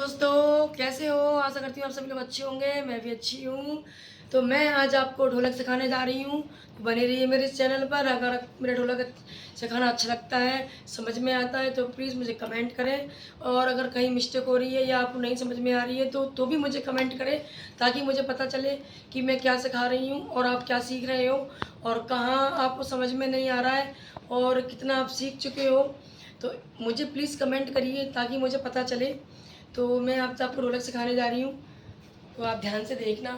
दोस्तों, कैसे हो? आशा करती हूँ आप सभी लोग अच्छे होंगे। मैं भी अच्छी हूँ। तो मैं आज आपको ढोलक सिखाने जा रही हूँ। तो बने रहिए मेरे इस चैनल पर। अगर मेरा ढोलक सिखाना अच्छा लगता है, समझ में आता है, तो प्लीज़ मुझे कमेंट करें। और अगर कहीं मिस्टेक हो रही है या आपको नहीं समझ में आ रही है तो भी मुझे कमेंट करें, ताकि मुझे पता चले कि मैं क्या सिखा रही हूँ और आप क्या सीख रहे हो और कहाँ आपको समझ में नहीं आ रहा है और कितना आप सीख चुके हो। तो मुझे प्लीज़ कमेंट करिए ताकि मुझे पता चले। तो मैं आज आपको ढोलक सिखाने जा रही हूँ, तो आप ध्यान से देखना।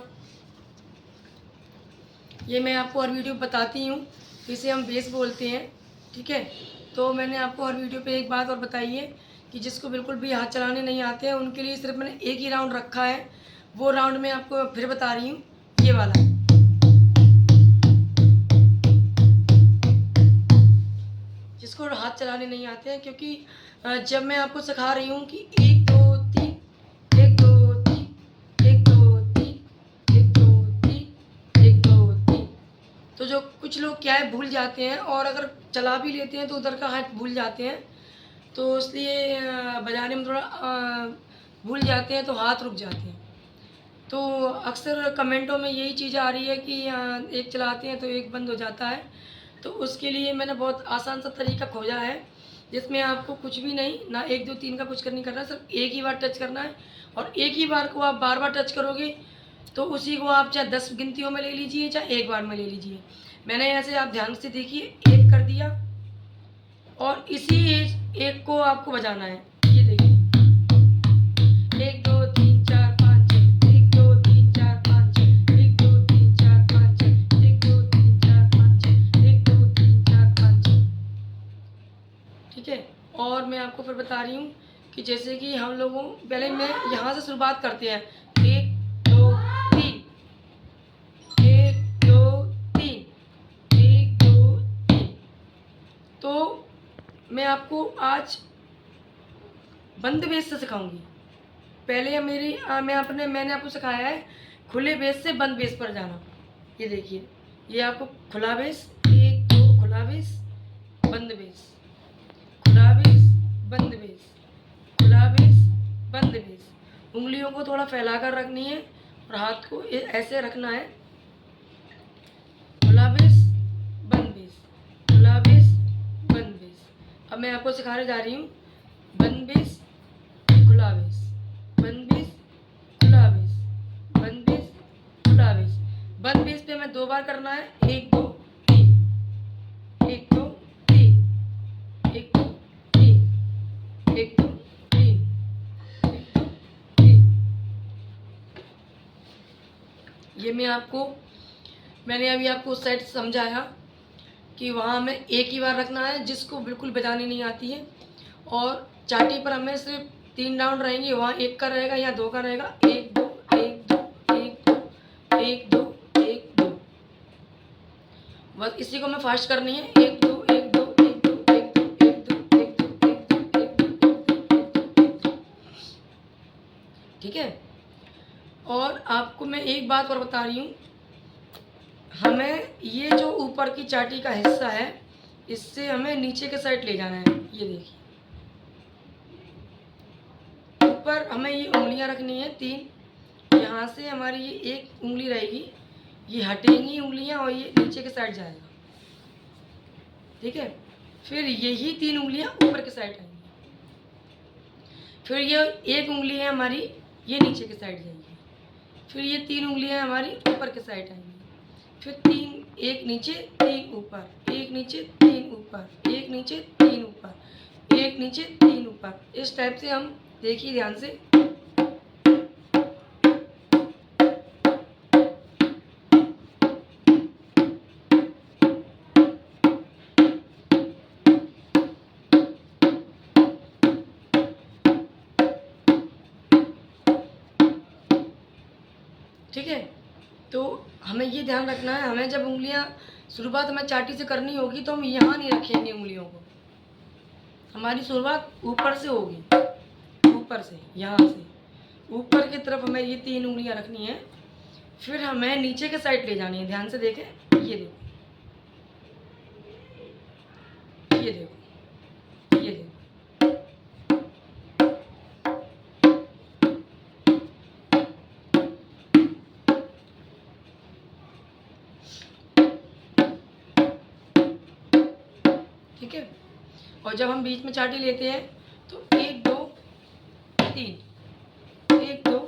ये मैं आपको हर वीडियो बताती हूँ, इसे हम बेस बोलते हैं, ठीक है। तो मैंने आपको हर वीडियो पे एक बात और बताई है कि जिसको बिल्कुल भी हाथ चलाने नहीं आते हैं उनके लिए सिर्फ मैंने एक ही राउंड रखा है। वो राउंड मैं आपको फिर बता रही हूँ, ये वाला। जिसको हाथ चलाने नहीं आते हैं, क्योंकि जब मैं आपको सिखा रही हूँ कि 1 2 3, 1 2 3, 1 2 3, 1 2 3, 1 2 3, तो जो कुछ लोग क्या है भूल जाते हैं, और अगर चला भी लेते हैं तो उधर का हाथ भूल जाते हैं। तो इसलिए बजाने में थोड़ा भूल जाते हैं तो हाथ रुक जाते हैं। तो अक्सर कमेंटों में यही चीज़ आ रही है कि एक चलाते हैं तो एक बंद हो जाता है। तो उसके लिए मैंने बहुत आसान सा तरीका खोजा है, जिसमें आपको कुछ भी नहीं, ना 1 2 3 का कुछ नहीं करना है, सिर्फ एक ही बार टच करना है। और एक ही बार को आप बार बार टच करोगे तो उसी को आप चाहे 10 गिनतियों में ले लीजिए, चाहे एक बार में ले लीजिए। मैंने ऐसे, आप ध्यान से देखिए, एक कर दिया और इसी एक को आपको बजाना है। ये देखिए, 1 2 3 4 5 6, 1 2 3 4 5 6, 1 2 3 4 5 6, 1 2 3 4 5 6, 1 2 3 4 5 6, ठीक है। और मैं आपको फिर बता रही हूँ कि जैसे कि हम लोगों, पहले मैं यहाँ से शुरुआत करते हैं, 1 2 3, 1 2 3, 1 2 3। तो मैं आपको आज बंद बेस से सिखाऊंगी। पहले मैंने आपको सिखाया है खुले बेस से बंद बेस पर जाना। ये देखिए, ये आपको खुला बेस, 1 2, खुला बेस, बंद बेस, खुला बेस, बंद बेस, खुला बेस, बंद बेस। उंगलियों को थोड़ा फैला कर रखनी है और हाथ को ऐसे रखना है। खुला बेस, बंद बेस, खुला बेस, बंद बेस। अब मैं आपको सिखाने जा रही हूँ बंद बेस, खुला बेस, बंद बेस, खुला बेस, बंद बेस, खुला बेस। बंद बेस पे हमें 2 बार करना है, 1 2 3, 1 2 3, 1 2 3, 1 2 3, 1 2 3। ये मैंने अभी आपको उस साइड समझाया कि वहाँ हमें एक ही बार रखना है, जिसको बिल्कुल बजानी नहीं आती है। और चाटी पर हमें सिर्फ 3 राउंड रहेंगे, वहाँ 1 का रहेगा, यहाँ 2 का रहेगा, 1 2 1 2 1 2 1 2 1 2। बस इसी को हमें फास्ट करनी है, 1 2 1 2 1 2 1 2 1 2 1 2 1 2 1 2, ठीक है। और आपको मैं एक बात और बता रही हूँ, हमें ये जो ऊपर की चाटी का हिस्सा है, इससे हमें नीचे के साइड ले जाना है। ये देखिए, ऊपर हमें ये उंगलियां रखनी है 3। यहाँ से हमारी ये एक उंगली रहेगी, ये हटेंगी उंगलियां और ये नीचे के साइड जाएगा, ठीक है। फिर यही 3 उंगलियां ऊपर के साइड आएंगी। फिर ये एक उंगली है हमारी, ये नीचे के साइड जाएगी। फिर ये 3 उंगलियां हमारी ऊपर के साइड आएंगी। फिर 3, एक नीचे 3 ऊपर, एक नीचे 3 ऊपर, एक नीचे 3 ऊपर, एक नीचे 3 ऊपर। इस टाइप से हम, देखिए ध्यान से, ठीक है। तो हमें ये ध्यान रखना है, हमें जब उंगलियां शुरुआत हमें चाटी से करनी होगी तो हम यहाँ नहीं रखेंगे उंगलियों को। हमारी शुरुआत ऊपर से होगी, ऊपर से, यहाँ से ऊपर की तरफ हमें ये 3 उंगलियां रखनी है। फिर हमें नीचे के साइड ले जानी है। ध्यान से देखें, ये देखो, ये देखो, ये देखो, ठीक है। और जब हम बीच में चाटी लेते हैं तो 1 2 3, 1 2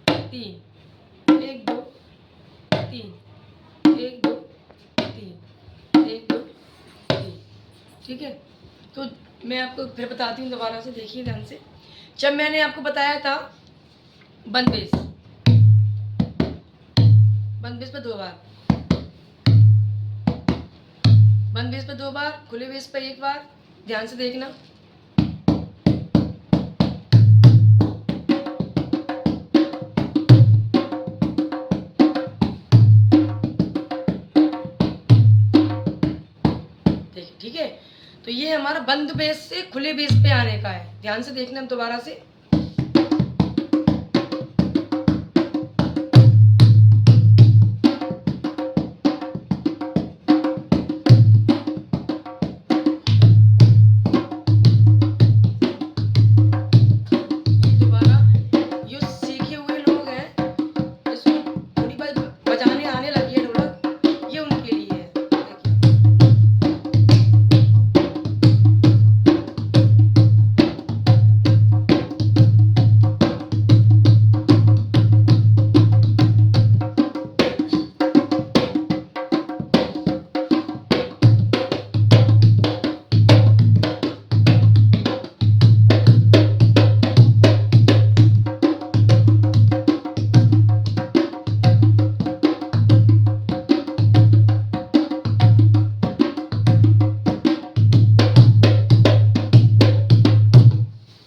3, 1 2 3, 1 2 3, 1 2 3, ठीक है। तो मैं आपको फिर बताती हूँ दोबारा से, देखिए ध्यान से। जब मैंने आपको बताया था बंद बेस, बंद बेस पे 2 बार, बंद बेस पे 2 बार, खुले बेस पे 1 बार, ध्यान से देखना। देखिए, ठीक है। तो ये हमारा बंद बेस से खुले बेस पे आने का है, ध्यान से देखना दोबारा से।